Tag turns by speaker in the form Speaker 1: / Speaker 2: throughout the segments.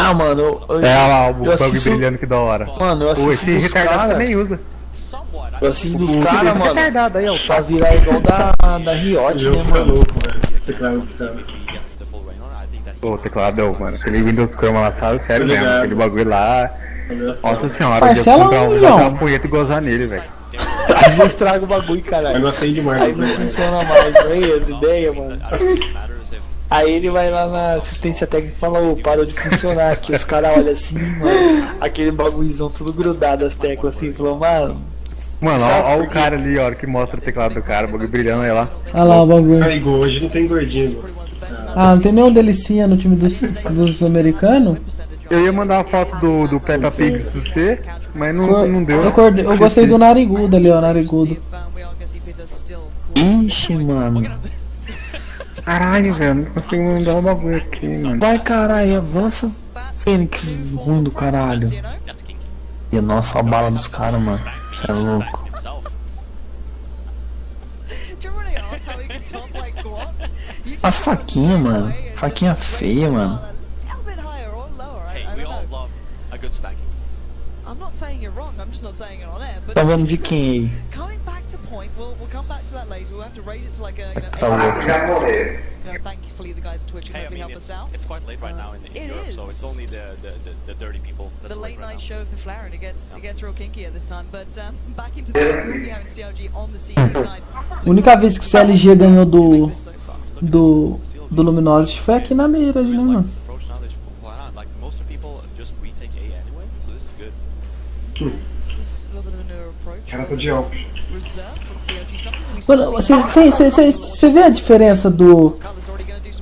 Speaker 1: Ah, mano,
Speaker 2: lá, o bug
Speaker 1: assisto...
Speaker 2: brilhando, que da hora.
Speaker 1: Mano, eu assisto
Speaker 2: Esse
Speaker 1: dos
Speaker 2: retardado
Speaker 1: cara...
Speaker 2: também usa.
Speaker 1: Eu assisto dos caras, mano,
Speaker 2: Retardado aí, ó.
Speaker 1: pra virar igual da Riot, né, mano?
Speaker 2: Pô, tecladão, mano. Aquele Windows Chroma lá, sabe? Sério mesmo, aquele bagulho lá. Nossa senhora, eu ia comprar um, botar uma punheta e gozar nele, velho.
Speaker 1: Às vezes estraga o bagulho, caralho.
Speaker 3: Eu gostei demais.
Speaker 1: Aí não funciona mais, aí as ideias, mano. Aí ele vai lá na assistência técnica e fala, ô, parou de funcionar aqui. Os caras olham assim, mano, aquele bagulhozão tudo grudado as teclas assim, falou, mano.
Speaker 2: Mano, ó o cara ali, ó, que mostra o teclado do cara, o bagulho brilhando aí lá.
Speaker 4: Olha lá o bagulho.
Speaker 3: Aí, hoje não tem gordinho.
Speaker 4: Ah, não tem nenhum delicinha no time dos americanos?
Speaker 2: Eu ia mandar a foto do Peppa Pig pra você, mas não deu.
Speaker 4: Eu gostei do narigudo ali, ó, narigudo.
Speaker 1: Ixi, mano.
Speaker 2: Caralho, velho, não consigo mandar o bagulho aqui, mano.
Speaker 1: Vai, caralho, avança. Fênix, ruim do caralho. E nossa, a bala dos caras, mano. Cê é louco. As faquinhas, mano. Faquinha feia, mano. Tá vendo de quem aí? Tá louco.
Speaker 5: Thankfully, the guys at Twitch can help us out.
Speaker 6: It's quite late right now in Europe, so it's only the dirty people.
Speaker 5: The late night show for Fala, and it gets real kinky at this time. But back into the group, we have CLG on the CG side.
Speaker 4: A única vez que o CLG ganhou do Luminosity foi aqui na Mirage, né, mano?
Speaker 3: Cara, tô de óculos.
Speaker 4: Mano, você vê a diferença do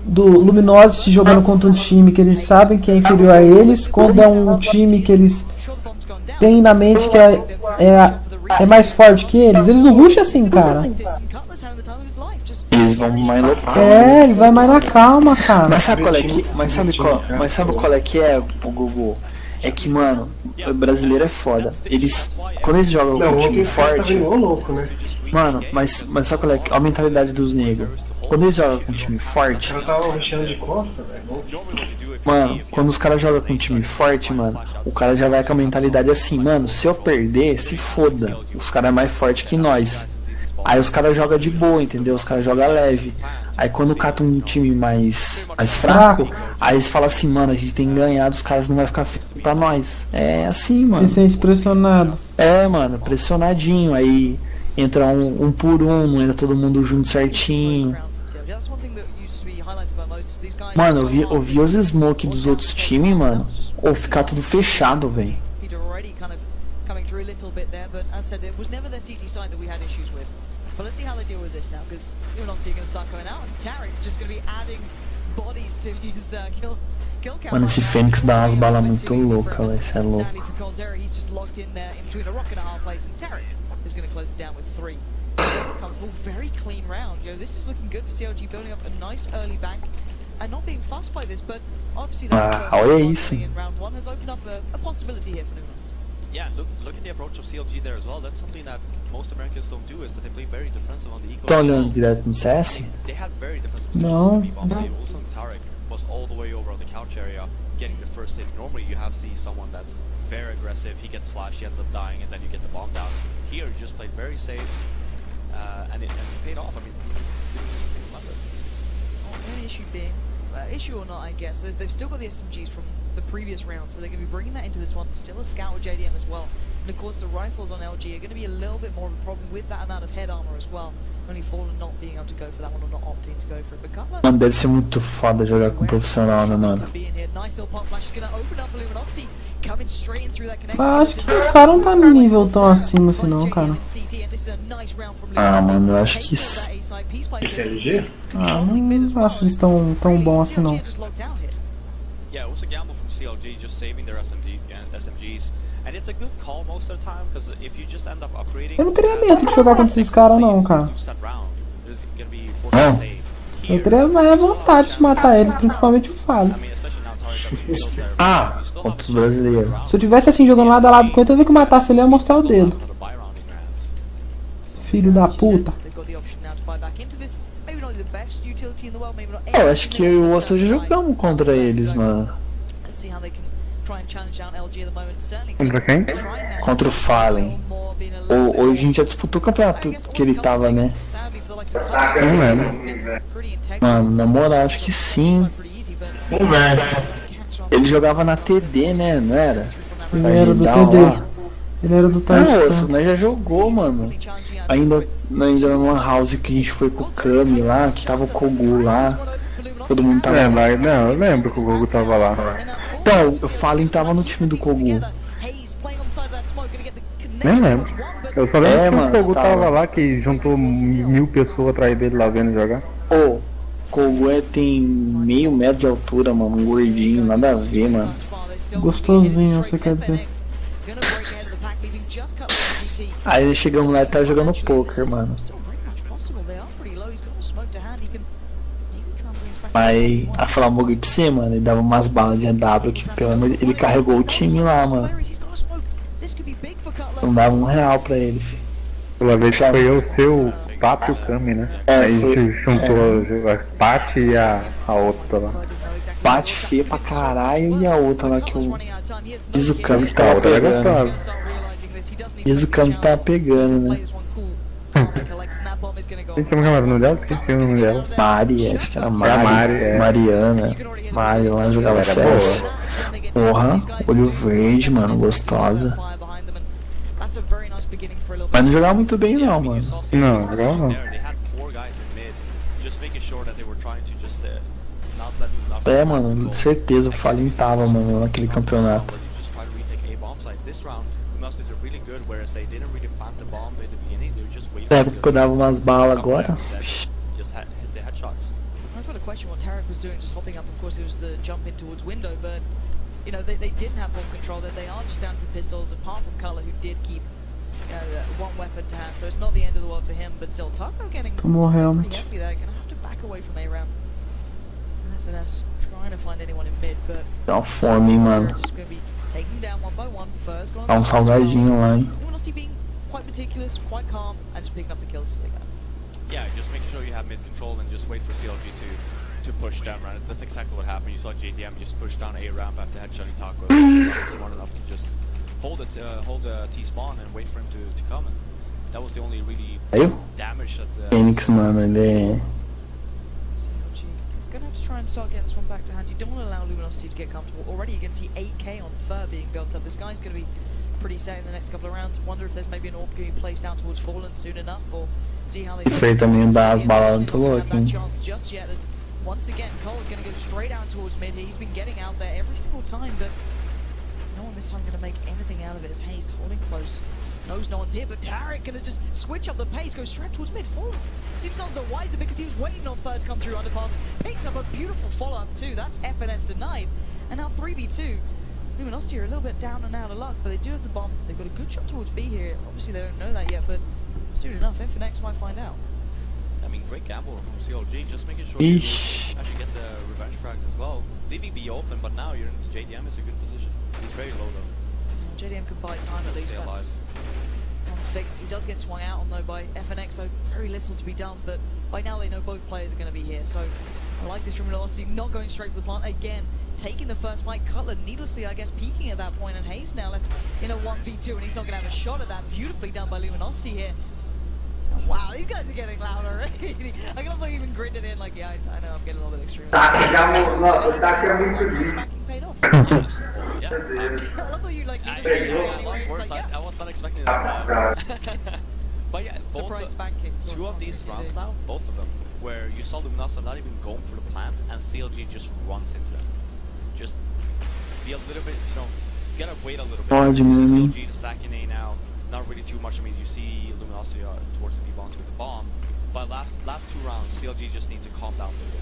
Speaker 4: Luminosity jogando contra um time que eles sabem que é inferior a eles, quando é um time que eles têm na mente que é mais forte que eles não rusham assim, cara.
Speaker 1: Eles vão mais loucos.
Speaker 4: Eles vão mais na calma, cara.
Speaker 1: Mas sabe qual é que, sabe qual é que é, o Gugu? É que, mano, o brasileiro é foda. Quando eles jogam com um time forte, mano, mas sabe qual é a mentalidade dos negros? Quando eles jogam com um time forte, mano, quando os caras jogam com um time forte, mano, o cara já vai com a mentalidade assim, mano, se eu perder, se foda. Os caras é mais forte que nós. Aí os caras jogam de boa, entendeu? Os caras jogam leve. Aí quando cata um time mais fraco, aí eles falam assim, mano, a gente tem que ganhar, os caras não vai ficar feio pra nós. É assim, mano.
Speaker 4: Se sente pressionado.
Speaker 1: É, mano, pressionadinho. Aí entra um por um, não entra todo mundo junto certinho. Mano, eu vi os smoke dos outros times, mano. Ou ficar tudo fechado, velho.
Speaker 5: But let's see how they deal with this now, because Luminosity are going to start going out, and Tarek's just going to be adding bodies to his kill count.
Speaker 1: Mano, esse Fênix dá umas balas muito loucas, velho, cê é louco.
Speaker 5: He's just locked in there in between a rock and a hard place, and Tarek is going to close it down with 3. Very clean round. This is looking good for CLG, building up a nice early bank, and not being fussed by this, but obviously that
Speaker 1: olha isso.
Speaker 5: in round 1 has opened up a possibility here for Luminosity.
Speaker 6: Yeah, look at the approach of CLG there as well. That's something that most Americans don't do, is that they play very defensive on the eco.
Speaker 1: Tá olhando direto no CS?
Speaker 6: They had very defensive
Speaker 4: No.
Speaker 6: Obviously, also Tarek was all the way over on the couch area getting the first hit. Normally you have see someone that's very aggressive, he gets flashed, he ends up dying, and then you get the bomb down. Here you just played very safe, and it paid off. I mean, just a single method.
Speaker 5: The only issue being, issue or not, I guess, they've still got the SMGs from the previous round, so they're going to be bringing that into this one. Still a scout with JDM as well. And of course the rifles on LG are going to be a little bit more of a problem with that amount of head armor as well. Only Fallen not being able to go for that one or not opting to go for it. But Cutler,
Speaker 1: Mano, deve ser muito foda jogar com profissional, né, mano?
Speaker 4: Acho que os caras não tá no nível tão acima assim não, cara.
Speaker 1: Ah, mano, eu acho que
Speaker 3: CLG?
Speaker 4: Ah, não acho que eles tão bons assim não.
Speaker 6: Yeah, it was a gamble from CLG just saving their SMGs, and it's a good call most of the time, because if you just end up upgrading,
Speaker 4: Eu não teria medo de jogar contra esses caras não, cara. Eu teria mais vontade de matar eles, principalmente o Fala.
Speaker 1: Ah, contra os brasileiros.
Speaker 4: Se eu tivesse assim jogando lado a lado com ele, eu vi que eu matasse ele, eu ia mostrar o dedo. Filho da puta.
Speaker 1: Eu acho que eu e o Oscar já jogamos contra eles, mano.
Speaker 5: try and challenge down LG at the moment. Certainly
Speaker 2: Contra quem?
Speaker 5: trying that.
Speaker 1: Contra o Fallen. Hoje a gente já disputou o campeonato que ele tava, né?
Speaker 2: Não lembro.
Speaker 1: Mano, na moral, acho que sim. Ele jogava na TD, né? Não era?
Speaker 4: Ele era do TD. Ele era do
Speaker 1: Não, nós já jogou, mano. Ainda numa house que a gente foi com o Kami lá, que tava o Kogu lá. Todo mundo tava.
Speaker 2: Não, eu lembro que o Kogu tava lá.
Speaker 1: Então, o Fallen tava no time do Kogu.
Speaker 2: Nem lembro. Eu só lembro que
Speaker 1: mano,
Speaker 2: o Kogu tava lá, que juntou 1000 pessoas atrás dele lá vendo jogar.
Speaker 1: Ô, Kogu tem meio metro de altura, mano. Um gordinho, nada a ver, mano.
Speaker 4: Gostosinho, você quer dizer.
Speaker 1: Aí chegamos lá e tá jogando poker, mano. Aí a Flamboga pra você, mano, ele dava umas balas de EW que pelo menos ele carregou o time lá, mano. Não dava R$1 pra ele, filho.
Speaker 2: Pela vez que foi eu, o seu Pato e o Kami, né? Aí a gente juntou as Pat e a outra lá.
Speaker 1: Pat feia pra caralho e a outra lá que o diz o Kami que tava pegando. Diz o Kami que tava pegando, né?
Speaker 2: Quem chama o nome dela? Esqueci o nome dela.
Speaker 1: Mari, acho que era Mari. Mariana. Mari lá jogava CS. Porra, olho verde, mano, gostosa. Mas não jogava muito bem não, mano.
Speaker 2: Não, jogava não.
Speaker 1: É, mano, certeza o Fallen tava, mano, naquele campeonato. É, porque eu dava umas balas agora.
Speaker 5: I've got a question what Tarek was doing, just hopping up. Of course, it was the jump in towards window, but you know they didn't have full control. That they are just down to the pistols. Apart from Color, who did keep one weapon to hand, so it's not the end of the world for him. But still, Taco getting
Speaker 4: Tomou
Speaker 5: pretty
Speaker 4: realmente.
Speaker 5: heavy there. Gonna have to back away from A-Ram. FNS trying to find anyone in mid, but
Speaker 1: Dá uma fome, hein, mano.
Speaker 5: just gonna be taken down one by one. First,
Speaker 1: Dá um salgadinho lá, hein.
Speaker 5: Luminosity being quite meticulous, quite calm, and just picking up the kills as they go.
Speaker 6: Yeah, just make sure you have mid control and just wait for CLG to push down, right? That's exactly what happened. You saw JDM just push down A ramp after headshotting Taco. He was smart enough to just hold a T spawn and wait for him to come. And that was the only really
Speaker 1: Saiu?
Speaker 6: damage that the
Speaker 1: Phoenix, mano, ele é...
Speaker 5: CLG gonna have to try and start getting this one back to hand. You don't want to allow Luminosity to get comfortable. Already you can see 8k on Fur being built up. This guy's gonna be pretty set in the next couple of rounds. Wonder if there's maybe an orb getting placed down towards Fallen soon enough, or see how they.
Speaker 1: Foi também dar as balas muito loucas, hein.
Speaker 5: Just yet, as once again Cole gonna go straight out towards mid. He's been getting out there every single time, but no one this time gonna make anything out of it. As Hayes holding close, knows no one's here, but Tarek gonna just switch up the pace, go straight towards mid. Fallen seems a little bit wiser because he was waiting on third to come through underpass. Picks up a beautiful follow up too. That's FNS denied, and now 3v2. Luminosity are a little bit down and out of luck, but they do have the bomb. They've got a good shot towards B here. Obviously they don't know that yet, but soon enough FNX might find out.
Speaker 6: I mean, great gamble from CLG, just making sure you actually get the revenge frag as well. Leaving B open, but now you're in JDM is a good position. He's very low though.
Speaker 5: JDM could buy time at least. That's one thing. He does get swung out on though by FNX, so very little to be done, but by now they know both players are going to be here, so I like this from Luminosity, not going straight for the plant again. Taking the first fight, Cutler needlessly, I guess, peeking at that point, and Hayes now left in a 1v2, and he's not going to have a shot at that. Beautifully done by Luminosity here. And wow, these guys are getting loud already. I can't believe even grinned it in, like, yeah, I know I'm getting a little bit extreme. Smacking paid off.
Speaker 6: Yeah,
Speaker 5: I love how you, like,
Speaker 6: I was not expecting that. But yeah,
Speaker 5: surprise spanking.
Speaker 6: Two of these rounds now, both of them, where you saw Luminosity not even going for the plant, and CLG just runs into them. Just be a little bit, you know, you gotta wait a little bit. You see CLG stacking A now, not really too much. I mean, you see Luminosity towards the B bombs with the bomb, but last two rounds, CLG just needs to calm down a little bit.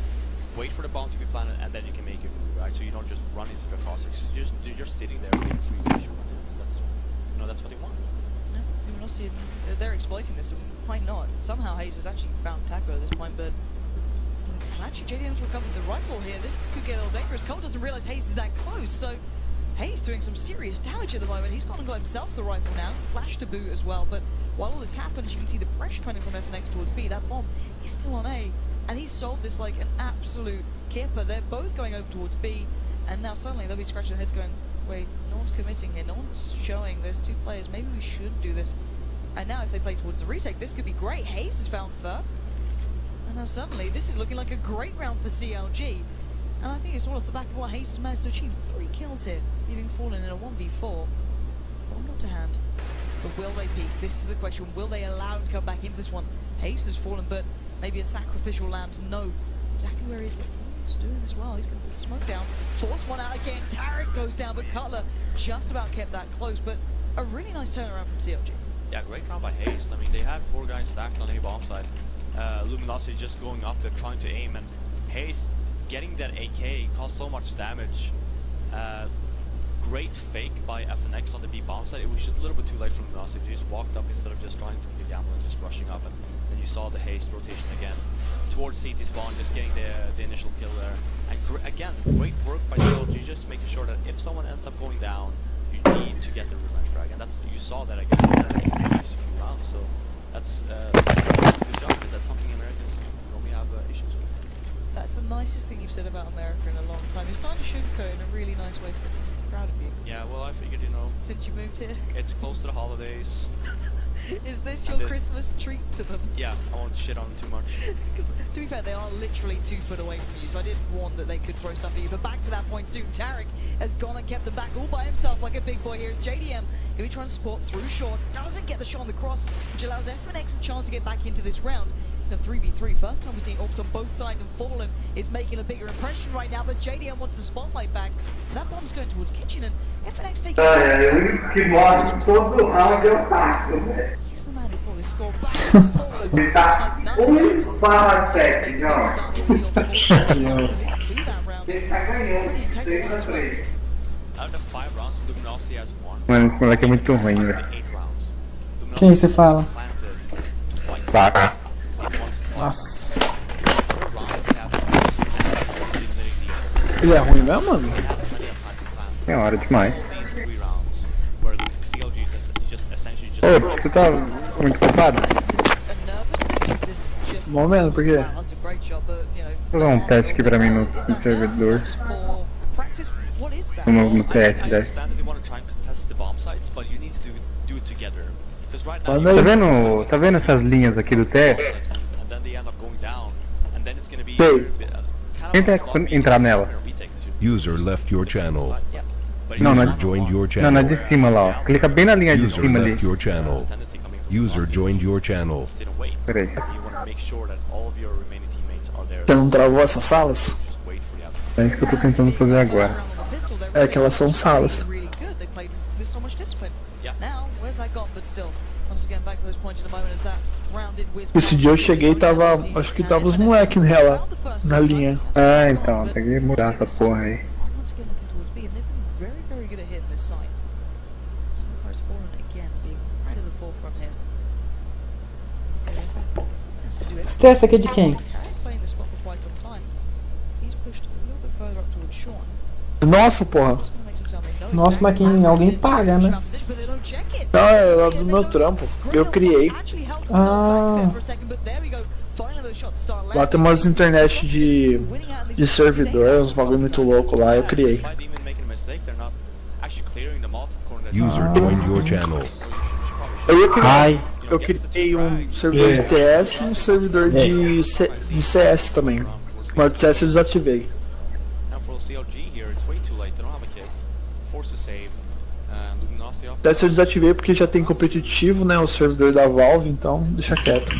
Speaker 6: Wait for the bomb to be planted, and then you can make it move, right? So you don't just run into the crosser. You're just sitting there waiting for you to run in. That's, you know, that's what they want.
Speaker 5: Yeah, Luminosity, they're exploiting this. Why not? Somehow Hayes has actually found Taco at this point, but. Actually, JDM's recovered the rifle here. This could get a little dangerous. Cole doesn't realize Hayes is that close, so Hayes doing some serious damage at the moment. He's gone and got himself the rifle now. Flash to boot as well, but while all this happens, you can see the pressure coming from FNX towards B. That bomb is still on A, and he's sold this like an absolute kipper. They're both going over towards B, and now suddenly they'll be scratching their heads going, wait, no one's committing here, no one's showing. There's two players, maybe we should do this. And now if they play towards the retake, this could be great. Hayes has found Fur. And now suddenly, this is looking like a great round for CLG. And I think it's all off the back of what Hayes has managed to achieve. 3 kills here, leaving Fallen in a 1v4. Well, not to hand. But will they peek? This is the question. Will they allow him to come back into this one? Hayes has fallen, but maybe a sacrificial lamb to know exactly where he is. But Fallen's doing as well. He's going to put the smoke down. Force one out again. Tarek goes down, but Cutler just about kept that close. But a really nice turnaround from CLG.
Speaker 6: Yeah, great round by Hayes. I mean, they had 4 guys stacked on A bomb side. Luminosity just going up there, trying to aim, and Hayes getting that AK caused so much damage. Great fake by FNX on the B bomb side. It was just a little bit too late for Luminosity. They just walked up instead of just trying to take a gamble and just rushing up, and then you saw the Hayes rotation again towards CT spawn, just getting the initial kill there. And again, great work by CLG, just making sure that if someone ends up going down, you need to get the revenge frag, and that's, you saw that again in these few rounds. So that's a good job. That's something Americans normally have issues with.
Speaker 5: That's the nicest thing you've said about America in a long time. You're starting to sugarcoat in a really nice way. I'm proud of you.
Speaker 6: Yeah, well, I figured, you know,
Speaker 5: Since you moved here,
Speaker 6: it's close to the holidays.
Speaker 5: is this your Christmas treat to them?
Speaker 6: Yeah, I won't shit on them too much.
Speaker 5: To be fair, they are literally 2 foot away from you, so I did warn that they could throw stuff at you. But back to that point soon, Tarek has gone and kept them back all by himself like a big boy here. It's JDM going to be trying to support through short. Doesn't get the shot on the cross, which allows FNX a chance to get back into this round. The 3v3, first time we're seeing orbs on both sides, and Fallen is making a bigger impression right now, but JDM wants the spotlight back. That bomb's going towards Kitchen, and FNX taking
Speaker 7: Que mostra todo round eu faço, velho.
Speaker 5: he's the man who pulled his score back. Fallen
Speaker 7: Tá
Speaker 5: has
Speaker 7: para 7, João.
Speaker 5: Ele
Speaker 7: tá ganhando, 3-3.
Speaker 6: Out of 5 rounds, Luminosity has won.
Speaker 2: Mano, esse moleque é muito ruim, velho.
Speaker 6: 8 rounds.
Speaker 4: Quem você fala?
Speaker 6: Planted twice.
Speaker 2: Saca.
Speaker 4: Nossa.
Speaker 1: Ele é ruim mesmo, mano?
Speaker 2: É hora demais.
Speaker 6: These 3 rounds, where CLG is just essentially just.
Speaker 2: Ô, você tá muito culpado?
Speaker 1: Mal menos, por quê?
Speaker 2: Vou dar um teste aqui pra mim no servidor. No TS10.
Speaker 1: Manda aí.
Speaker 2: Tá vendo essas linhas aqui do TS?
Speaker 1: Sei.
Speaker 2: Tenta entrar nela.
Speaker 8: User left your channel.
Speaker 2: Não,
Speaker 8: User
Speaker 2: na,
Speaker 8: joined your
Speaker 2: não,
Speaker 8: channel.
Speaker 2: na de cima lá, ó. Clica bem na linha de
Speaker 8: User
Speaker 2: cima ali.
Speaker 8: left your channel. User joined your channel.
Speaker 2: Peraí.
Speaker 1: Você não travou essas salas?
Speaker 2: É isso que eu tô tentando fazer agora.
Speaker 1: É que elas são salas. Esse dia eu cheguei e tava. Acho que tava os moleques nela. Na linha.
Speaker 2: Ah, então, tem que mudar essa porra aí.
Speaker 4: Esse TS aqui é de quem?
Speaker 1: Nossa, porra.
Speaker 4: Nossa, mas quem, alguém paga, né?
Speaker 1: Não, é lá do meu trampo. Eu criei.
Speaker 4: Ah,
Speaker 1: Lá tem umas internet de servidor, uns bagulho muito louco lá, eu criei.
Speaker 8: User joined your channel.
Speaker 1: Eu criei um servidor de TS e um servidor de CS também. Mas de CS eu desativei. TS eu desativei porque já tem competitivo, né? O servidor da Valve, então deixa quieto.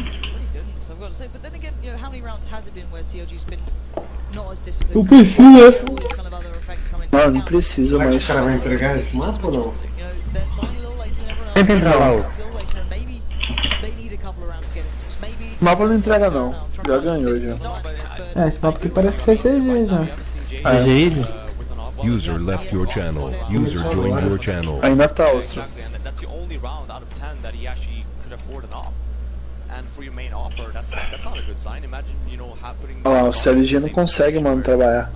Speaker 4: eu preciso,
Speaker 1: Não, não precisa,
Speaker 3: Será que
Speaker 1: mas.
Speaker 3: os caras vão entregar esse mapa ou não?
Speaker 2: Tenta entrar lá, ó.
Speaker 1: O mapa não entrega não. Já ganhou já.
Speaker 4: É, esse papo aqui parece ser CG já.
Speaker 8: User left your channel. User joined your channel.
Speaker 1: Ainda tá outro. Olha lá, o CLG não consegue, mano, trabalhar.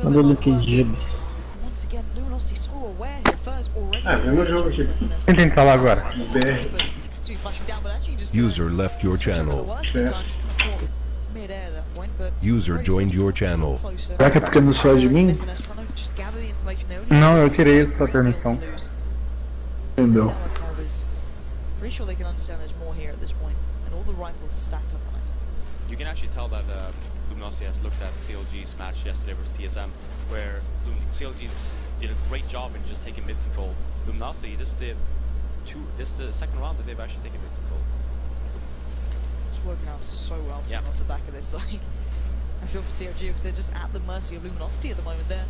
Speaker 4: Mandou no que Gibbs.
Speaker 3: Ah, vendo o jogo aqui.
Speaker 2: Tenta entrar lá agora.
Speaker 3: BR.
Speaker 5: to be flashing down, but actually just
Speaker 8: User left your channel.
Speaker 5: Mid-air that point, but
Speaker 8: User joined your channel.
Speaker 1: Será que é porque não sou de mim?
Speaker 2: Não, eu tirei sua permissão.
Speaker 1: Entendeu?
Speaker 5: Pretty sure they can understand there's more here at this point, and all the rifles are stacked up on it.
Speaker 6: You can actually tell that Luminosity has looked at CLG's match yesterday versus TSM, where CLG did a great job in just taking mid control. Luminosity, this is the second round that they've actually taken mid control.
Speaker 5: It's working out so well off the back of this. Like, I feel for CLG because they're just at the mercy of Luminosity at the moment there.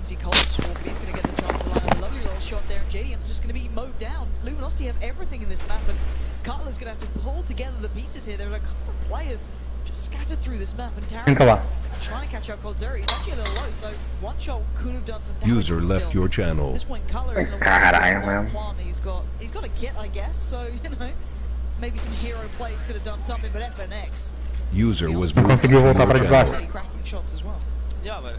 Speaker 5: See Cole's but he's going to get the chance to line up a lovely little shot there, and JDM's just going to be mowed down. Luminosity have everything in this map, and Cutler's going to have to pull together the pieces here. There are a couple of players just scattered through this map, and Tarek trying to catch out Cold Zeri. He's actually a little low, so one shot could have done some damage.
Speaker 8: User left your channel.
Speaker 5: At this point, Cutler is in a one. He's got a kit, I guess, so, you know, maybe some hero plays could have done something, but FNX.
Speaker 8: User was
Speaker 2: Não
Speaker 8: moved to
Speaker 2: conseguiu voltar
Speaker 8: your
Speaker 2: pra debaixo.
Speaker 8: channel.
Speaker 5: Cracking shots as well.
Speaker 6: Yeah, but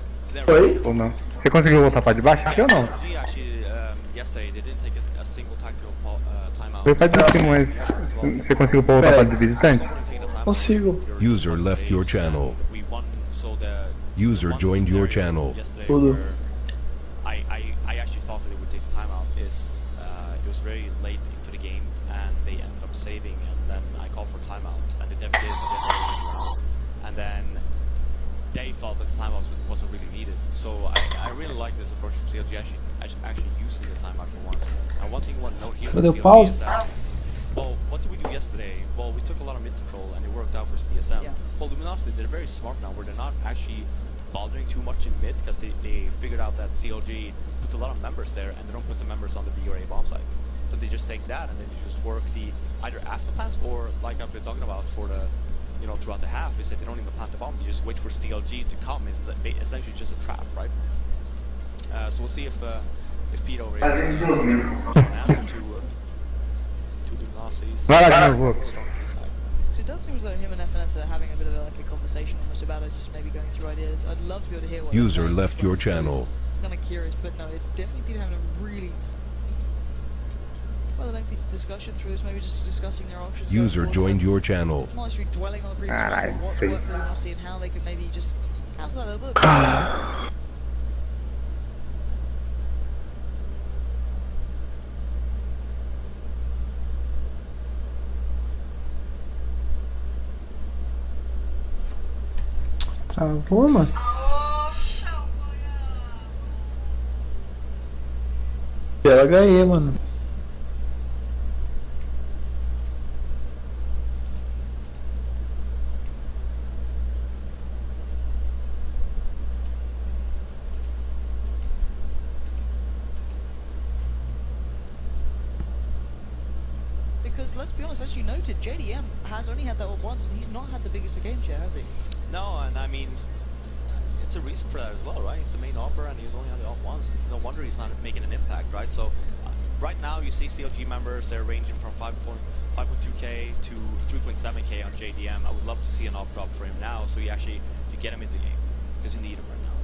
Speaker 1: Oi?
Speaker 2: Ou não? Você conseguiu voltar pra debaixo? Aqui ou não?
Speaker 6: CLG actually, yesterday they didn't take a single tactical timeout.
Speaker 2: Foi pra de cima, mas você conseguiu voltar pra de visitante?
Speaker 1: Consigo.
Speaker 8: User left your channel.
Speaker 6: We won, so the
Speaker 8: User joined your channel.
Speaker 6: yesterday
Speaker 1: Tudo.
Speaker 6: where I actually thought that they would take the timeout is it was very late into the game and they ended up saving, and then I called for timeout and they never did. And then they felt that the timeout wasn't really needed. So I really like this approach from CLG, actually using the timeout for once. And one thing I want to note here with CLG is that, well, what did we do yesterday? Well, we took a lot of mid control and it worked out for TSM.
Speaker 5: Yeah.
Speaker 6: Well, Luminosity, they're very smart now where they're not actually bothering too much in mid because they figured out that CLG puts a lot of members there and they don't put the members on the B or A bomb site. So they just take that and then you just work the either after pass or like I've been talking about for the, you know, throughout the half is that they don't even plant the bomb. You just wait for CLG to come. It's essentially just a trap, right? So we'll see if Pete over here has an answer to Luminosity's.
Speaker 2: Vai lá de novo.
Speaker 5: So it does seem as though him and FNS are having a bit of a conversation almost about it, just maybe going through ideas. I'd love to be able to hear what
Speaker 8: User left your channel.
Speaker 5: Kind of curious, but no, it's definitely having a really lengthy discussion through this, maybe just discussing their options.
Speaker 8: User joined your channel.
Speaker 5: Not necessarily dwelling on the previous one, but what's worked for Luminosity and how they could maybe just cancel that a little bit.
Speaker 4: Travou, mano.
Speaker 1: CLG, mano.
Speaker 5: Because let's be honest, as you noted, JDM has only had that one once, and he's not had the biggest of game share, has he?
Speaker 6: No, and I mean, it's a reason for that as well, right? He's the main offer and he's only on the off once. No wonder he's not making an impact, right? So right now you see CLG members, they're ranging from 5.2k to 3.7k on JDM. I would love to see an off drop for him now, so you get him in the game, because you need him right now.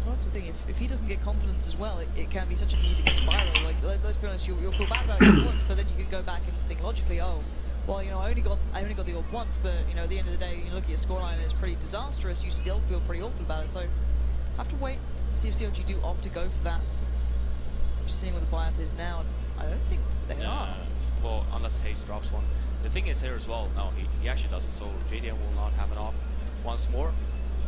Speaker 5: Well, that's the thing, if he doesn't get confidence as well, it can be such an easy spiral. Like, let's be honest, you'll feel bad about it once, but then you can go back and think logically, oh, well, you know, I only got the orb once, but, you know, at the end of the day, you look at your scoreline and it's pretty disastrous, you still feel pretty awful about it, so I have to wait and see if CLG do opt to go for that. Just seeing what the buy-up is now, and I don't think they are.
Speaker 6: Well, unless Haste drops one. The thing is here as well, no, he actually doesn't, so JDM will not have an op once more.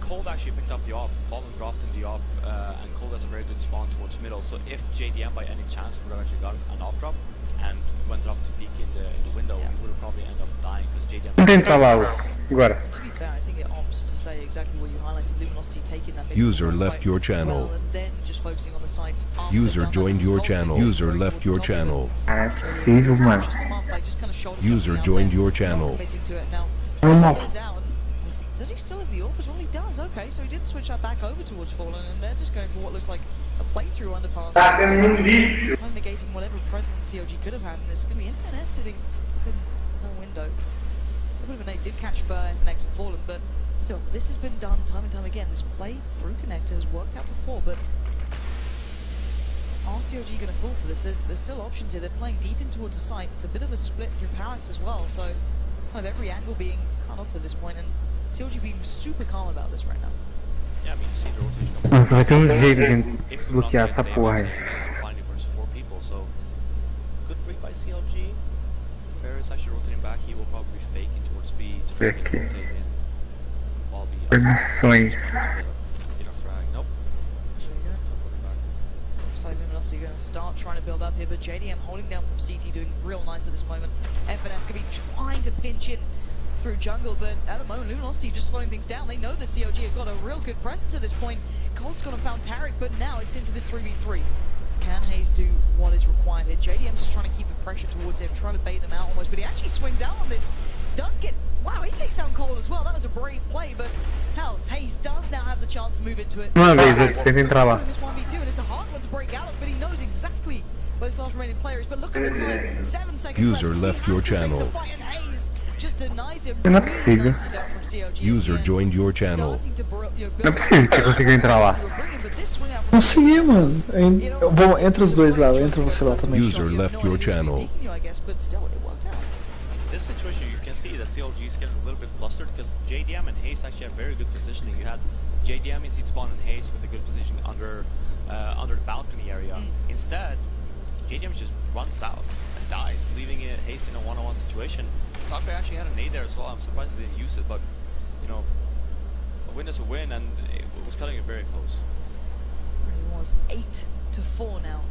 Speaker 6: Cold actually picked up the op, Fallen dropped in the op, and Cold has a very good spawn towards middle, so if JDM by any chance would have actually got an op drop, and went up to peek in the window, he would have probably ended up dying, because JDM...
Speaker 2: Tenta lá, agora.
Speaker 5: To be fair, I think it opts to say exactly what you highlighted, Luminosity taking that
Speaker 8: User left your channel.
Speaker 5: well, and then just focusing on the sides after
Speaker 8: User
Speaker 5: they've done
Speaker 8: joined
Speaker 5: that.
Speaker 8: your
Speaker 5: Cold
Speaker 8: channel.
Speaker 5: makes
Speaker 8: User
Speaker 5: it
Speaker 8: left your
Speaker 5: towards the top of it.
Speaker 8: channel.
Speaker 2: Ah, é possível, mano.
Speaker 5: Just smart play, just kind of shoulder
Speaker 8: User
Speaker 5: jumping out
Speaker 8: joined
Speaker 5: there,
Speaker 8: your
Speaker 5: not
Speaker 8: channel.
Speaker 5: committing to it. Now, is out, and does he still have the AWP? Well, he does. Okay, so he didn't switch that back over towards Fallen, and they're just going for what looks like a playthrough underpass.
Speaker 7: Tá tendo muito lixo.
Speaker 5: Kind of negating whatever presence CLG could have had, and it's going to be FNS sitting in no window. A bit of a nade did catch for FNX and Fallen, but still, this has been done time and time again. This play through connector has worked out before, but are CLG going to fall for this? There's still options here. They're playing deep in towards the site. It's a bit of a split through Palace as well, so kind of every angle being cut off at this point, and CLG being super calm about this right now.
Speaker 6: Yeah, I mean, you see the rotation.
Speaker 2: Nossa, vai ter um jeito de desbloquear essa porra aí.
Speaker 6: Finally versus 4 people, so good break by CLG. Ferris actually rotating back. He will probably be faking towards B to try and rotate in. While the
Speaker 2: Permissões.
Speaker 6: frag. Nope.
Speaker 5: So Luminosity going to start trying to build up here, but JDM holding down from CT, doing real nice at this moment. FNS going to be trying to pinch in through jungle, but at the moment Luminosity just slowing things down. They know the CLG have got a real good presence at this point. Cold's gone and found Tarek, but now it's into this 3v3. Can Hayes do what is required here? JDM's just trying to keep the pressure towards him, trying to bait him out almost, but he actually swings out on this. Does get, wow, he takes down Cold as well. That was a brave play, but hell, Hayes does now have the chance to move into it.
Speaker 2: Uma vez antes, tenta entrar lá.
Speaker 5: This 1v2, and it's a hard one to break out of, but he knows exactly where this last remaining player is. But look at the time, 7 seconds
Speaker 8: User
Speaker 5: left.
Speaker 8: left
Speaker 5: He
Speaker 8: your
Speaker 5: has to take
Speaker 8: channel.
Speaker 5: the fight, and Hayes just denies him.
Speaker 2: Não é possível.
Speaker 5: Nicely done from CLG.
Speaker 8: User joined your channel.
Speaker 5: Starting to build
Speaker 2: Não é possível que você conseguiu entrar lá.
Speaker 5: but this swing out from
Speaker 1: Consegui, mano. Entra os dois lá, entra você lá também.
Speaker 8: User left your channel.
Speaker 5: I guess, but still, it worked out.
Speaker 6: This situation, you can see that CLG is getting a little bit flustered because JDM and Hayes actually have very good positioning. You had JDM in seat spawn and Hayes with a good position under the balcony area. Instead, JDM just runs south and dies, leaving Hayes in a one-on-one situation. Taco actually had a nade there as well. I'm surprised they didn't use it, but you know, a win is a win, and it was cutting it very close.
Speaker 5: It was 8-4 now.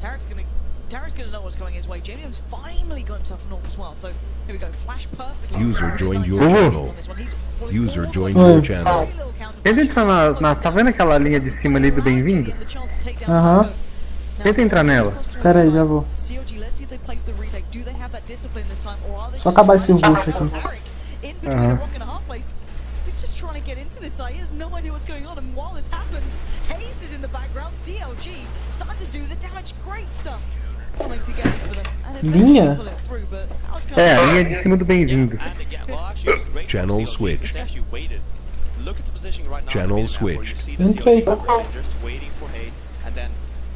Speaker 5: Tarek's gonna know what's going his way. JDM's finally got himself an AWP as well. So here we go. Flash perfectly.
Speaker 8: User
Speaker 5: Really
Speaker 8: joined
Speaker 5: nice
Speaker 8: your
Speaker 5: timing
Speaker 8: channel.
Speaker 5: on this one. He's pulling
Speaker 8: User
Speaker 5: all the
Speaker 8: joined
Speaker 5: way
Speaker 8: your
Speaker 5: back.
Speaker 8: channel.
Speaker 5: Little counter
Speaker 2: Tenta
Speaker 5: punch.
Speaker 2: entrar na... Tá vendo aquela linha de cima ali do bem-vindos?
Speaker 4: Aham.
Speaker 2: Tenta entrar nela.
Speaker 4: Pera aí, já vou.
Speaker 5: CLG, let's see if they play for the retake. Do they have that discipline this time, or are they
Speaker 4: Só
Speaker 5: just
Speaker 4: acabar esse
Speaker 5: trying to
Speaker 4: rush
Speaker 5: trap
Speaker 4: aqui.
Speaker 5: Tarek in between a rock and a hard place? He's just trying to get into this side. He has no idea what's going on, and while this happens, Hayes is in the background. CLG starting to do the damage. Great stuff coming together for them. And
Speaker 4: Linha?
Speaker 5: pull it through, but that was kind
Speaker 2: É, a
Speaker 5: of
Speaker 2: linha de cima do bem-vindos.
Speaker 6: And again, well, actually, it was great
Speaker 8: Channel
Speaker 6: from CLG,
Speaker 8: switched.
Speaker 6: because they actually waited. Look at the positioning right now.
Speaker 8: Channel
Speaker 6: in the mid map, where you
Speaker 8: switched.
Speaker 6: see the
Speaker 4: Entrei.
Speaker 6: CLG just waiting for Hayes, and then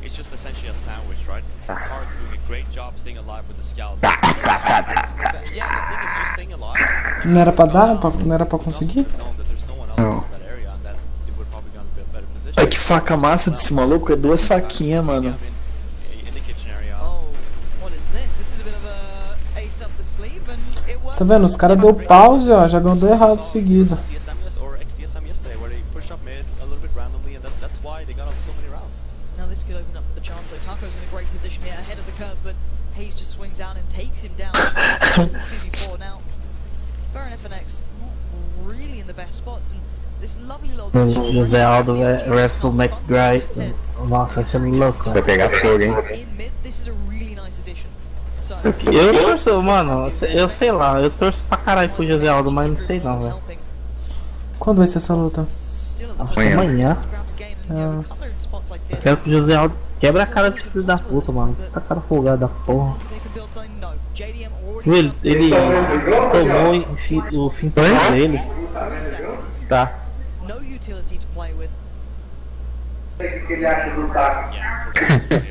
Speaker 6: it's just essentially a sandwich, right? Tarek doing a great job staying alive with the scout. Yeah, the thing is just staying alive.
Speaker 4: Não era pra dar? Não era pra conseguir?
Speaker 6: Known that there's no one else in that area, and that it would probably gone to a better position.
Speaker 1: Olha que faca massa desse maluco, é duas faquinhas, mano.
Speaker 6: In the kitchen area.
Speaker 5: oh, what is this? This is a bit of a ace up the sleeve, and it works.
Speaker 4: Tá vendo? Os caras deu pause, ó. Já ganhou errado seguido.
Speaker 6: TSM or ex-TSM yesterday, where they pushed up mid a little bit randomly, and that's why they got up so many rounds.
Speaker 5: Now this could open up the chance. So Taco's in a great position here, ahead of the curve, but Hayes just swings out and takes him down. This 2v4 now. Baron FNX not really in the best spots, and this lovely little.
Speaker 9: José Aldo wrestle McGray. Nossa, vai ser louco.
Speaker 2: Vai pegar fogo, hein?
Speaker 5: In mid, this is a really nice addition. So
Speaker 9: Eu torço, mano, eu sei lá, eu torço pra caralho pro José Aldo, mas não sei não, velho.
Speaker 5: helping.
Speaker 4: Quando vai ser essa luta?
Speaker 5: Still at the
Speaker 9: Acho
Speaker 5: top.
Speaker 9: que amanhã.
Speaker 5: Ground to gain, and, you know, the cover in spots like this.
Speaker 9: Quero que o José Aldo quebra a cara de filho da puta, mano. Tá cara folgado da porra.
Speaker 5: They can build something. No, JDM already.
Speaker 9: Ele tomou o fim dele.
Speaker 5: 3 seconds.
Speaker 2: Tá.
Speaker 5: No utility to play with.
Speaker 7: O que ele acha do taco?
Speaker 6: Yeah,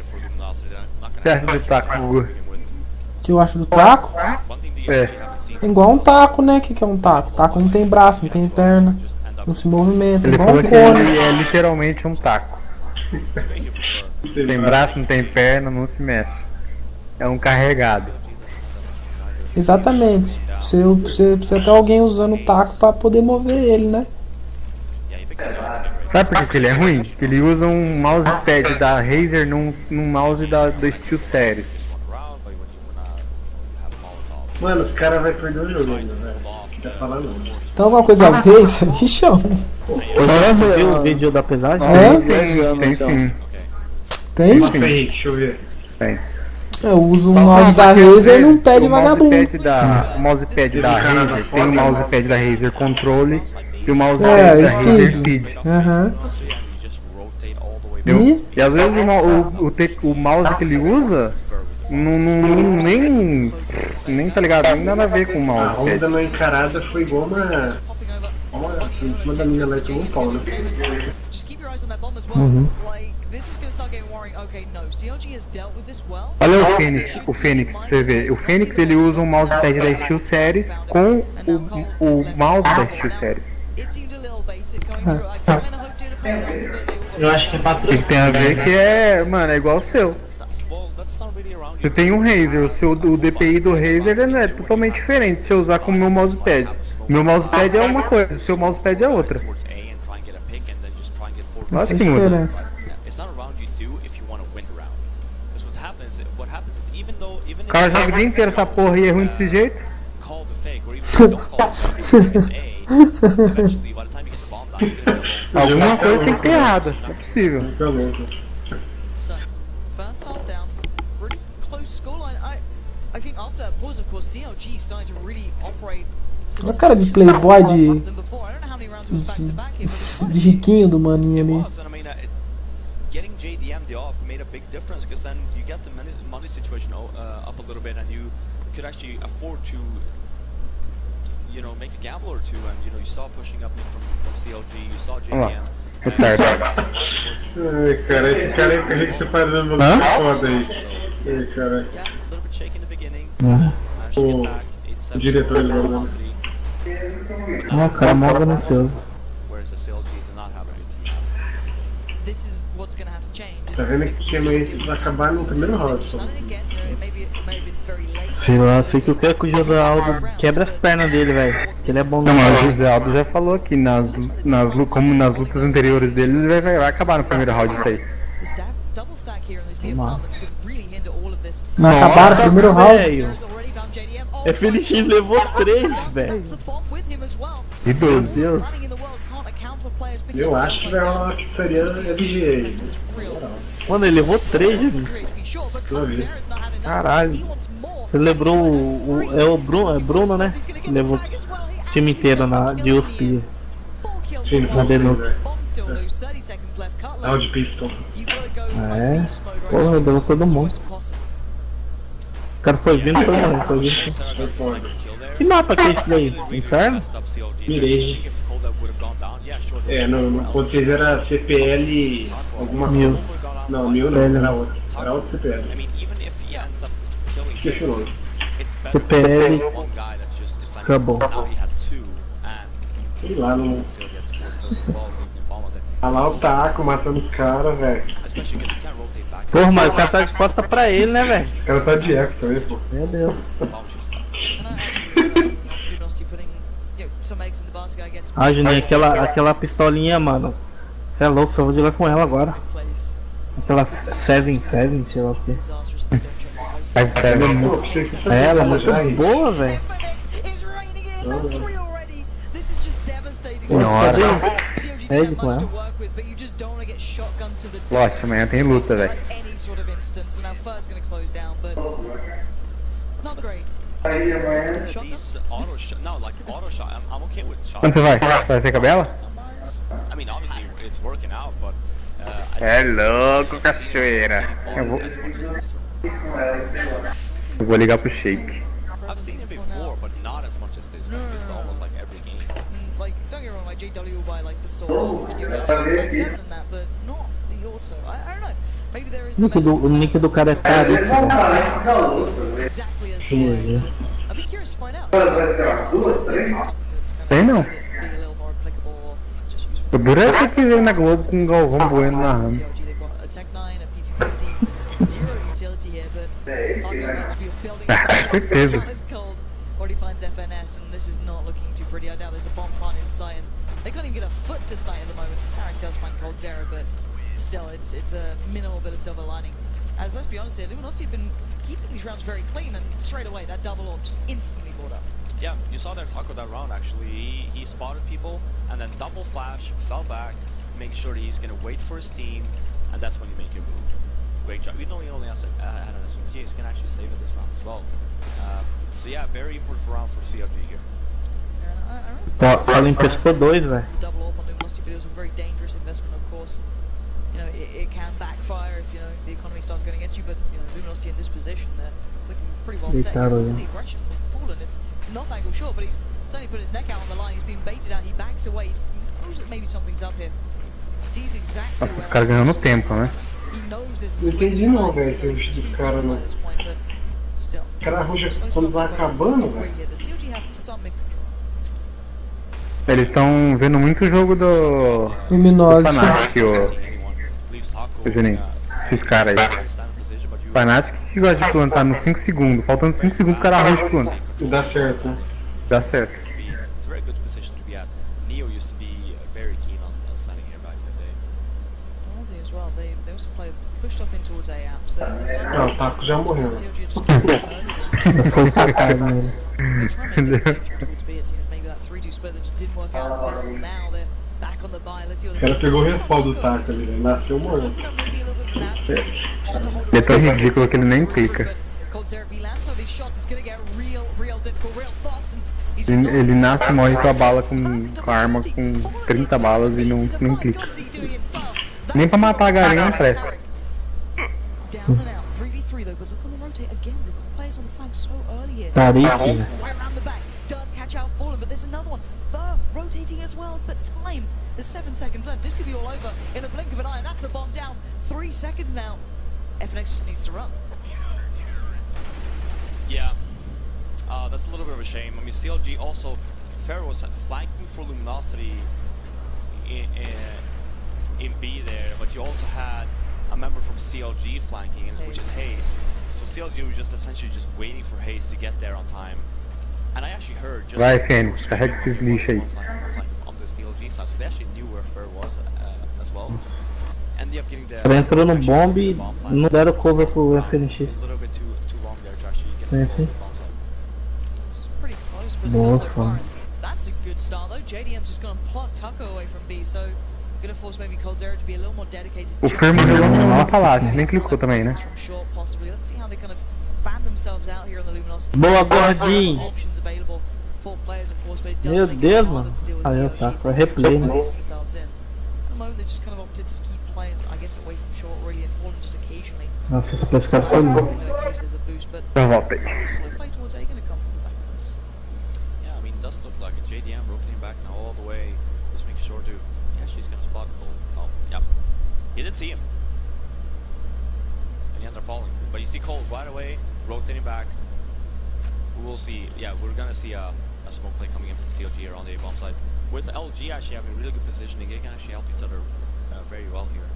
Speaker 6: for Luminosity, they're not
Speaker 2: Você
Speaker 6: gonna
Speaker 2: acha do taco, Hugo?
Speaker 4: O que eu acho do taco?
Speaker 6: One thing that you actually haven't seen
Speaker 4: É igual um taco, né? O que é um taco? Taco não tem braço, não tem perna,
Speaker 6: just end up
Speaker 4: não se movimenta.
Speaker 2: Ele
Speaker 4: Igual
Speaker 2: falou
Speaker 4: um
Speaker 2: que ele
Speaker 4: cone.
Speaker 2: é literalmente um taco.
Speaker 6: right here for sure.
Speaker 2: Tem braço, não tem perna, não se mexe. É um carregado.
Speaker 4: Exatamente. Você precisa ter alguém usando o taco pra poder mover ele, né?
Speaker 6: Yeah, you pick that up.
Speaker 2: Sabe por que ele é ruim? Porque ele usa um mousepad da Razer num mouse da Steel Series.
Speaker 6: Round, but when you have a Molotov,
Speaker 3: Mano, os caras vão perder o jogo ainda, velho. Tá falando.
Speaker 4: Tem alguma coisa a ver isso aí, chão?
Speaker 9: Você viu o vídeo da pesagem?
Speaker 4: É?
Speaker 2: Tem sim.
Speaker 4: Tem?
Speaker 3: Nossa, Henrique, deixa eu ver.
Speaker 2: Tem.
Speaker 4: Eu uso o mouse da Razer e não pede vagabundo.
Speaker 2: O mousepad da Razer tem o mousepad da Razer Controle e o
Speaker 4: É,
Speaker 2: mousepad da Razer
Speaker 4: Speed.
Speaker 2: Speed.
Speaker 4: Aham.
Speaker 6: you just rotate all the way
Speaker 4: E?
Speaker 2: E às vezes o mouse que ele usa nem tá ligado, nem nada a ver com o
Speaker 3: A
Speaker 2: mousepad.
Speaker 3: onda na encarada foi igual uma.
Speaker 5: Popping over.
Speaker 3: Uma da minha lá tomou um pau, né?
Speaker 5: Just keep your eyes eyes on that bomb as well. Like, this is gonna start getting worrying. Okay, no, CLG has dealt with this well.
Speaker 2: Olha o Fênix pra você ver. O Fênix ele usa um mousepad da Steel Series com o mouse da Steel Series.
Speaker 5: It seemed a little basic going through. I kinda hoped it would pay off, but they
Speaker 9: Eu acho que é pra
Speaker 2: O que tem a ver que é, mano, é igual o seu.
Speaker 6: Well, that's not really around
Speaker 2: Você
Speaker 6: you.
Speaker 2: tem um Razer, o DPI do Razer ele é totalmente diferente se eu usar como meu mousepad. Meu mousepad é uma coisa, seu mousepad é outra.
Speaker 6: Towards A and try and get a pick and then just try and get forward.
Speaker 2: Lógico
Speaker 4: Tem
Speaker 2: que muda.
Speaker 4: diferença.
Speaker 6: It's not a round you do if you want to win the round. Because what happens is even
Speaker 2: O cara joga o dia inteiro essa porra e é ruim desse jeito.
Speaker 6: call the fake or even if you don't call the fake, it's A. Eventually, by the time you get the bomb down, you're gonna go.
Speaker 2: Alguma coisa tem que ter errada, é possível.
Speaker 5: So, first half down, pretty close scoreline. I think after that pause, of course, CLG started to really operate.
Speaker 4: Olha a cara de playboy de,
Speaker 5: Than before. I don't know how many rounds it was back to back here, but it was
Speaker 4: de riquinho do maninho
Speaker 6: It
Speaker 4: ali.
Speaker 6: was, and I mean, getting JDM'd off made a big difference because then you get the money situation up a little bit, and you could actually afford to, you know, make a gamble or two. And you know, you saw pushing up from CLG, you saw
Speaker 2: Vamos lá.
Speaker 6: JDM.
Speaker 2: Retardado.
Speaker 3: Ai, cara, esse cara aí que a gente separando
Speaker 2: Hã?
Speaker 3: foda aí. Ai, cara.
Speaker 6: Yeah, a little bit shaky in the beginning. Managed to get back. 8-7
Speaker 3: diretor do jogo.
Speaker 6: velocity,
Speaker 4: Ah, cara, mó ganancioso.
Speaker 6: whereas the CLG did not have a good team.
Speaker 5: this is what's going to have to change.
Speaker 3: Tá vendo que o esquema aí vai acabar no primeiro round só.
Speaker 5: Done it again, you know, maybe it may have been very late.
Speaker 9: Sei lá, sei que eu quero que o José Aldo quebra as pernas dele, velho. Que ele é bom no
Speaker 2: Não, mas o
Speaker 9: jogo.
Speaker 2: José Aldo já falou aqui, como nas lutas anteriores dele, ele vai acabar no primeiro round isso aí.
Speaker 5: The double stack here in these B apartments could really hinder all of this.
Speaker 4: Não acabaram o primeiro round.
Speaker 9: velho.
Speaker 5: There's already found JDM. Oh,
Speaker 9: FNX levou 3, velho.
Speaker 5: that's the bomb with him as well.
Speaker 2: Idoso.
Speaker 9: Deus.
Speaker 5: Running in the world can't account for players picking
Speaker 3: Eu
Speaker 5: up
Speaker 3: acho que
Speaker 5: guns
Speaker 3: vai
Speaker 5: like
Speaker 3: rolar
Speaker 5: that.
Speaker 3: que seria LG aí.
Speaker 5: It's real.
Speaker 9: Mano, ele levou 3, gente.
Speaker 5: Great to be sure, but
Speaker 3: Tô vendo.
Speaker 5: Colzera's not had enough.
Speaker 9: Caralho.
Speaker 5: He wants more.
Speaker 9: Você lembrou o Bruno, né?
Speaker 5: He's gonna
Speaker 9: Que
Speaker 5: get the
Speaker 9: levou
Speaker 5: tag as well. He
Speaker 9: o time inteiro
Speaker 5: actually
Speaker 9: de USP.
Speaker 5: 4 kills
Speaker 3: Sim,
Speaker 5: for
Speaker 3: não
Speaker 5: him.
Speaker 3: sei,
Speaker 9: Condenou.
Speaker 3: velho.
Speaker 5: Bomb still loose, 30 seconds left. Cutler,
Speaker 3: Round pistol.
Speaker 5: you've got to go
Speaker 9: É.
Speaker 5: beast mode right
Speaker 4: Porra,
Speaker 5: now
Speaker 4: deu
Speaker 5: because
Speaker 4: todo
Speaker 5: this is
Speaker 4: mundo.
Speaker 5: always possible.
Speaker 9: O cara foi vindo, foi vindo, foi vindo.
Speaker 6: Sarah got the second kill there.
Speaker 9: Que mapa que é esse daí? Inferno?
Speaker 6: Messed up CLG.
Speaker 3: Mirei.
Speaker 6: If Cold would have gone down, yeah, sure.
Speaker 3: É, no ponto que era CPL alguma
Speaker 9: Mil.
Speaker 3: coisa. Não, 1000 não, era outro. Era outro CPL.
Speaker 6: I mean, even if he ends up killing
Speaker 3: Esqueci o nome.
Speaker 6: it's better
Speaker 9: CPL.
Speaker 6: than one guy that's just defending.
Speaker 9: Acabou.
Speaker 6: Now he had two, and
Speaker 3: Sei lá, não.
Speaker 6: still gets close to the balls, leaving the bomb on there.
Speaker 3: Tá lá o taco matando os caras, velho.
Speaker 6: Especially because you can't rotate back.
Speaker 9: Porra, mas o cara tá de costa pra ele, né, velho?
Speaker 3: O cara tá de eco também, pô.
Speaker 9: Meu Deus.
Speaker 6: The bomb just stuck.
Speaker 5: And I Luminosity putting, you know, some eggs in the basket, I guess.
Speaker 9: Ah, Juninho, aquela pistolinha, mano. Você é louco, só vou jogar com ela agora.
Speaker 5: Plays.
Speaker 9: Aquela 7, sei lá o que.
Speaker 5: Disastrous. They don't check this out.
Speaker 2: 5-7.
Speaker 3: Pô, pensei que você
Speaker 9: É, ela é
Speaker 3: sabia
Speaker 9: muito
Speaker 3: jogar aí.
Speaker 9: boa, velho.
Speaker 5: It's raining in luxury already. This is just devastating.
Speaker 2: Senhora.
Speaker 5: CLG
Speaker 9: É,
Speaker 5: didn't
Speaker 9: de
Speaker 5: have much
Speaker 9: qual?
Speaker 5: to work with, but you just don't want to get shotgun to the
Speaker 2: Lógico, amanhã tem luta, velho.
Speaker 5: any sort of instance. So now Fur's going to close down, but not great. Shotgun?
Speaker 6: These auto shot, no, like auto shot. I'm okay with shot.
Speaker 2: Onde você vai? Vai ser cabela?
Speaker 6: I mean, obviously it's working out, but I
Speaker 2: É louco, cachoeira.
Speaker 6: don't as much as this one.
Speaker 2: Eu vou ligar pro Shake.
Speaker 6: I've seen it before, but not as much as this. Like, this is almost like every game.
Speaker 5: Like, don't get me wrong, like JW will buy like the sword, you know, 7 and that, but not the auto. I don't know. Maybe there is
Speaker 9: O nick do cara é Tarik, velho.
Speaker 5: exactly as
Speaker 9: Sim,
Speaker 5: I'd be curious to find out.
Speaker 2: Tem não.
Speaker 5: Be a little more applicable or just useful.
Speaker 2: O duro é que ver na Globo com o Galvão Bueno narrando.
Speaker 5: CLG, they've got a Tech 9, a PT-50, zero utility here, but talking about to be building
Speaker 2: Ah, com certeza.
Speaker 5: It's cold. Already finds FNS, and this is not looking too pretty. I doubt there's a bomb plant in sight, and they can't even get a foot to sight at the moment. Tarek does find Cold Zero, but still, it's a minimal bit of silver lining. As let's be honest here, Luminosity's been keeping these rounds very clean, and straight away that double orb just instantly brought up.
Speaker 6: Yeah, you saw their taco that round actually. He spotted people and then double flash, fell back, make sure that he's gonna wait for his team, and that's when you make your move. Great job. Even though he only has had an SMG, he's gonna actually save it this round as well. So yeah, very important round for CLG here.
Speaker 5: And I
Speaker 9: Ela empestou 2, velho.
Speaker 5: the double orb on Luminosity, but it was a very dangerous investment, of course. You know, it can backfire if, you know, the economy starts going against you, but, you know, Luminosity in this position, they're looking pretty well set.
Speaker 9: Deitado,
Speaker 5: Look at
Speaker 9: yeah.
Speaker 5: the aggression from Fallen. It's not angle sure, but he's certainly put his neck out on the line. He's been baited out. He backs away. He knows that maybe something's up here. sees exactly
Speaker 2: Nossa, os caras ganhando tempo, né?
Speaker 5: he knows there's
Speaker 3: Não entendi não, velho, esse bicho dos caras não.
Speaker 5: Still.
Speaker 3: O cara ruxa quando vai acabando, velho.
Speaker 5: The CLG have some mid control.
Speaker 2: Eles estão vendo muito o jogo do
Speaker 4: Luminosity.
Speaker 2: Fnatic, ô Juninho. Esses caras aí. Fnatic que gosta de plantar nos 5 segundos. Faltando 5 segundos, o cara arrocha e planta.
Speaker 3: Dá certo, né?
Speaker 2: Dá certo.
Speaker 6: It's a very good position to be at. Neo used to be very keen on standing here back in the day.
Speaker 5: Well, they as well. They also play pushed off in towards A apps. They're starting
Speaker 3: Ah, o Taco já morreu.
Speaker 5: CLG are just getting early.
Speaker 4: Foi empatado nele.
Speaker 5: They're trying to make it towards B. It seems maybe that 3-2 split that just didn't work out the best. And now they're back on the buy. Let's see what
Speaker 3: O cara pegou o respaldo do Taco ali, né? Nasceu morrendo.
Speaker 5: maybe a little bit of an average, just to hold
Speaker 2: Ele é tão ridículo que ele nem clica. Ele nasce e morre com a bala, com a arma com 30 balas e não clica. Nem pra matar a galerinha não presta.
Speaker 4: Tarik.
Speaker 5: Rotating as well, but time. There's 7 seconds left. This could be all over in a blink of an eye, and that's the bomb down. 3 seconds now. FNX just needs to run.
Speaker 6: Yeah, that's a little bit of a shame. I mean, CLG also, Pharaoh was flanking for Luminosity in B there, but you also had a member from CLG flanking, which is Hayes. So CLG was just essentially just waiting for Hayes to get there on time. And I actually heard just
Speaker 2: Vai, Fênix, carrega esses lixos aí.
Speaker 6: on the CLG side, so they actually knew where Pharaoh was as well. Ended up getting the.
Speaker 9: Ela entrou no bomb e não deram cover pro FNX.
Speaker 6: A little bit too long there to actually get
Speaker 9: Sim,
Speaker 6: the
Speaker 9: sim.
Speaker 6: bombs up.
Speaker 5: It's pretty close, but
Speaker 4: Boa,
Speaker 5: still so far.
Speaker 4: fun.
Speaker 5: That's a good start though. JDM's just gonna pluck Tucker away from B, so gonna force maybe Coldzera to be a little more dedicated.
Speaker 2: O Firmo jogou na Palácio, nem clicou também, né?
Speaker 5: From short, possibly. Let's see how they kind of fan themselves out here on the Luminosity.
Speaker 9: Boa, gordinho.
Speaker 5: Options available for players, of course, but it does
Speaker 9: Meu
Speaker 5: make it
Speaker 9: Deus,
Speaker 5: harder
Speaker 9: mano.
Speaker 5: to deal with
Speaker 9: Aí,
Speaker 5: CLG
Speaker 9: tá,
Speaker 5: if
Speaker 9: foi
Speaker 5: they
Speaker 9: replay, né?
Speaker 5: box themselves in. At the moment, they just kind of opted to keep players, I guess, away from short really and falling just occasionally.
Speaker 4: Nossa, essa pescada foi
Speaker 5: In
Speaker 4: boa.
Speaker 5: case there's a boost, but
Speaker 2: Já volta aí.
Speaker 5: slow play towards A gonna come from the back of this.
Speaker 6: Yeah, I mean, it does look like a JDM rotating back now all the way. Just make sure to. Yeah, she's gonna spot Cole. Oh, yep. He did see him. And he ended up falling. But you see Cole right away, rotating back. We will see. Yeah, we're gonna see a smoke play coming in from CLG here on the A bomb side. With LG actually having really good positioning, they can actually help each other very well here.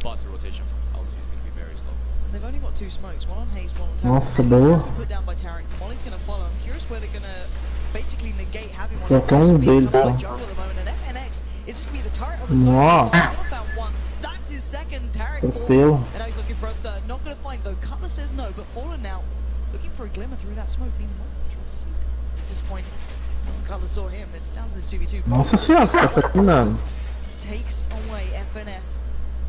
Speaker 6: But the rotation from LG is gonna be very slow.
Speaker 5: And they've only got 2 smokes, one on Hayes, one on Tarek.
Speaker 4: Nossa, boa.
Speaker 5: Put down by Tarek. Molly's gonna follow. I'm curious where they're gonna basically negate having one.
Speaker 4: Só tem um deles,
Speaker 5: Jungle
Speaker 4: só.
Speaker 5: at the moment, and FNX is just be the turret on the side.
Speaker 4: Nossa.
Speaker 5: Cutler found one. That's his second. Tarek
Speaker 4: Tranquilo.
Speaker 5: falls, and now he's looking for a third. Not gonna find though. Cutler says no, but Fallen now looking for a glimmer through that smoke. Needing more control at this point. Cutler saw him. It's down to this 2v2.
Speaker 4: Nossa senhora, você tá terminando.
Speaker 5: Takes away FNS.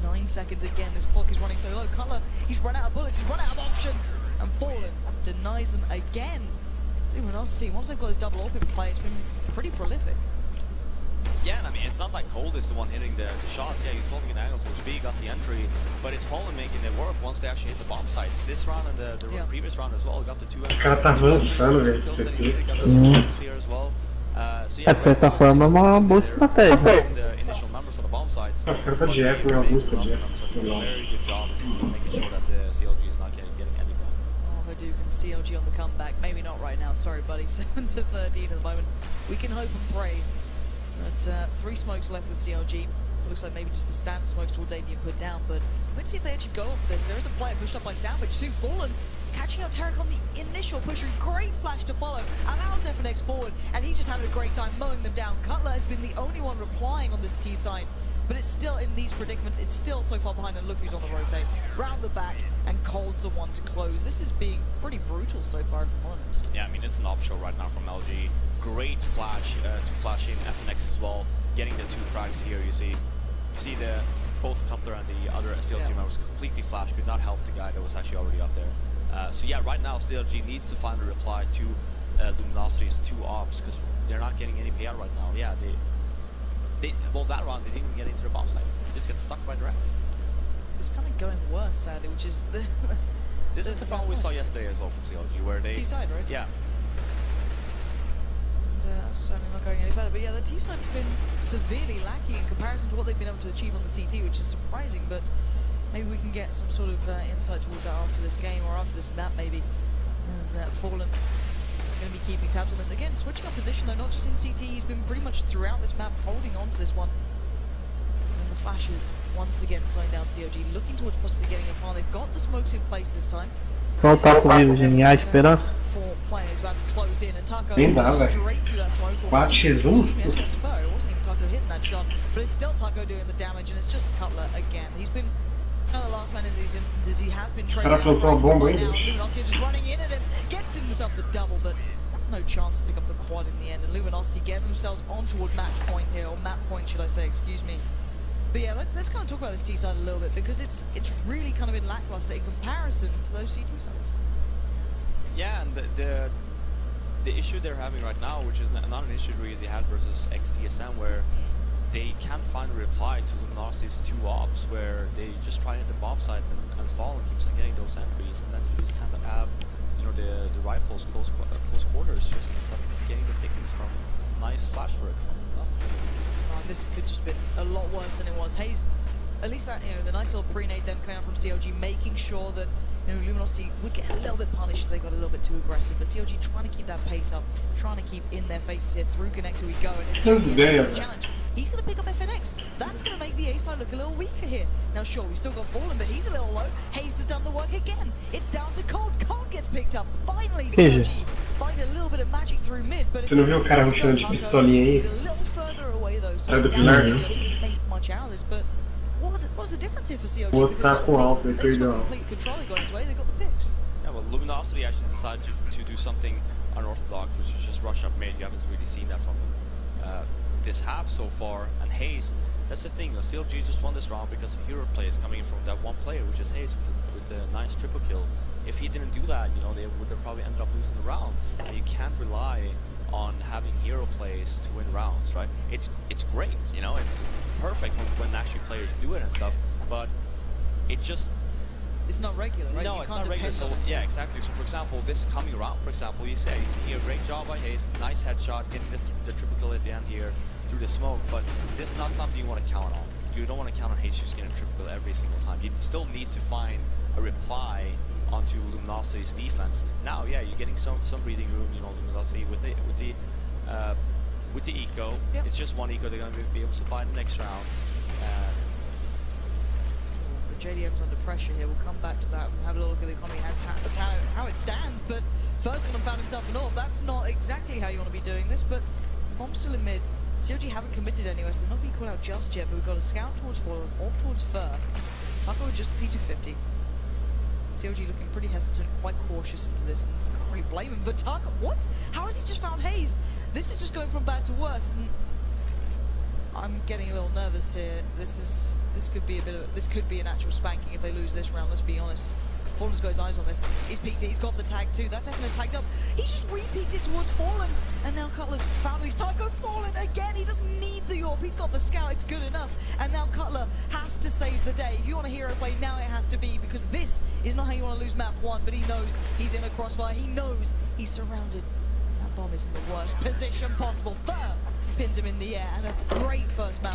Speaker 5: 9 seconds again, this clock is running so low. Cutler, he's run out of bullets, he's run out of options. And Fallen denies them again. Luminosity, once they've got this double AWP in play, it's been pretty prolific.
Speaker 6: Yeah, and I mean, it's not like Cold is the one hitting the shots. Yeah, he's holding an angle towards B, got the entry, but it's Fallen making it work once they actually hit the bomb sites. This round and the previous round as well, got the 2
Speaker 3: O cara tá avançando, velho.
Speaker 6: kills, then he got the
Speaker 4: Sim.
Speaker 6: kills here as well. So
Speaker 9: É,
Speaker 6: yeah,
Speaker 9: de certa forma, é uma boa estratégia.
Speaker 6: the initial numbers on the bomb sites.
Speaker 3: Os caras tá de eco em alguns
Speaker 6: Very
Speaker 3: também.
Speaker 6: good job of making sure that the CLG is not getting any bomb.
Speaker 5: Oh, Hadouk and CLG on the comeback. Maybe not right now, sorry buddy. 7-13 at the moment. We can hope and pray. But 3 smokes left with CLG. Looks like maybe just the standard smokes towards A being put down, but let's see if they actually go up this. There is a player pushed up by Sandwich too. Fallen catching out Tarek on the initial pusher. Great flash to follow. Allows FNX forward, and he's just having a great time mowing them down. Cutler has been the only one replying on this T side, but it's still in these predicaments. It's still so far behind, and look who's on the rotate. Round the back, and Cold's the one to close. This is being pretty brutal so far, if I'm honest.
Speaker 6: Yeah, I mean, it's an op show right now from LG. Great flash to flash in FNX as well. Getting the 2 frags here, you see the both Cutler and the other CLG members completely flashed, could not help the guy that was actually already up there. So yeah, right now CLG needs to find a reply to Luminosity's 2 ops because they're not getting any payout right now. Yeah, well, that round they didn't even get into the bomb site. They just get stuck by the ramp.
Speaker 5: It's kind of going worse, sadly, which is the...
Speaker 6: This is the problem we saw yesterday as well from CLG, where they...
Speaker 5: T side, right?
Speaker 6: Yeah.
Speaker 5: certainly not going any better. But yeah, the T-side's been severely lacking in comparison to what they've been able to achieve on the CT, which is surprising, but maybe we can get some sort of insight towards that after this game, or after this map maybe. As Fallen going to be keeping tabs on this. Again, switching up position though, not just in CT, he's been pretty much throughout this map holding on to this one. And the flashes once again slowing down CLG, looking towards possibly getting a farm. They've got the smokes in place this time.
Speaker 9: Só o Taco vivo, genial esperança.
Speaker 5: Four players about to close in, and Taco
Speaker 3: Nem dá, velho.
Speaker 5: straight through that smoke.
Speaker 3: 4x1?
Speaker 5: It wasn't even Taco hitting that shot, but it's still Taco doing the damage, and it's just Cutler again. He's been the last man in these instances. He has been training
Speaker 3: Cara, plantou uma bomba aí,
Speaker 5: now.
Speaker 3: bicho.
Speaker 5: Luminosity just running in, and it gets himself the double, but no chance to pick up the quad in the end. And Luminosity getting themselves on toward match point here, or map point, should I say? Excuse me. But yeah, let's kind of talk about this T side a little bit, because it's really kind of been lackluster in comparison to those CT sides.
Speaker 6: Yeah, and the issue they're having right now, which is not an issue really they had versus XTSM, where they can't find a reply to Luminosity's two ops, where they just try to hit the bomb sites and fall and keeps on getting those entries, and then you just have to have, you know, the rifles close quarters just ends up getting the pickings from nice flash work from Luminosity.
Speaker 5: This could just been a lot worse than it was. Hayes, at least that, you know, the nice little pre-nade then coming out from CLG, making sure that, you know, Luminosity would get a little bit punished if they got a little bit too aggressive, but CLG trying to keep that pace up, trying to keep in their faces here through connector we go, and it's a challenge. He's going to pick up FNX. That's going to make the A side look a little weaker here. Now sure, we've still got Fallen, but he's a little low. Hayes has done the work again. It's down to Cold. Cold gets picked up. Finally, CLG find a little bit of magic through mid, but it's
Speaker 3: Você não viu o cara rushando de pistolinha aí?
Speaker 5: he's a little further away though, so
Speaker 3: É do
Speaker 5: he
Speaker 3: pilar,
Speaker 5: doesn't
Speaker 3: né?
Speaker 5: really make much out of this, but what's the difference here for CLG?
Speaker 3: O outro
Speaker 5: Because
Speaker 3: tá com alto, ele
Speaker 5: they've
Speaker 3: perdeu.
Speaker 5: got complete control, they got into A, they got the picks.
Speaker 6: Yeah, well, Luminosity actually decided to do something unorthodox, which is just rush up mid. You haven't really seen that from them this half so far. And Hayes, that's the thing, you know, CLG just won this round because of hero plays coming in from that one player, which is Hayes with the nice triple kill. If he didn't do that, you know, they would have probably ended up losing the round. And you can't rely on having hero plays to win rounds, right? It's great, you know, it's perfect when actually players do it and stuff, but it just...
Speaker 5: It's not regular, right?
Speaker 6: No,
Speaker 5: You
Speaker 6: it's
Speaker 5: can't
Speaker 6: not regular.
Speaker 5: depend
Speaker 6: So
Speaker 5: on it.
Speaker 6: yeah, exactly. So for example, this coming round, for example, you see here, great job by Hayes, nice headshot, getting the triple kill at the end here through the smoke, but this is not something you want to count on. You don't want to count on Hayes just getting a triple kill every single time. You still need to find a reply onto Luminosity's defense. Now, yeah, you're getting some breathing room, you know, Luminosity with the eco.
Speaker 5: Yep.
Speaker 6: It's just one eco they're going to be able to buy the next round.
Speaker 5: The JDM's under pressure here. We'll come back to that and have a little look at the economy as how it stands. But first gone and found himself an orb. That's not exactly how you want to be doing this, but bomb's still in mid. CLG haven't committed anywhere, so they're not being called out just yet, but we've got a scout towards Fallen, off towards Fur. Taco with just the P250. CLG looking pretty hesitant, quite cautious into this. Can't really blame him, but Taco, what? How has he just found Hazed? This is just going from bad to worse, and I'm getting a little nervous here. This could be an actual spanking if they lose this round, let's be honest. Fallen's got his eyes on this. He's peeked it, he's got the tag too. That's FNS tagged up. He just re-peeked it towards Fallen. And now Cutler's found his Taco. Fallen again. He doesn't need the AWP. He's got the scout. It's good enough. And now Cutler has to save the day. If you want a hero play, now it has to be, because this is not how you want to lose map 1. But he knows he's in a crossfire. He knows he's surrounded. That bomb is in the worst position possible. Fur pins him in the air. And a great first map.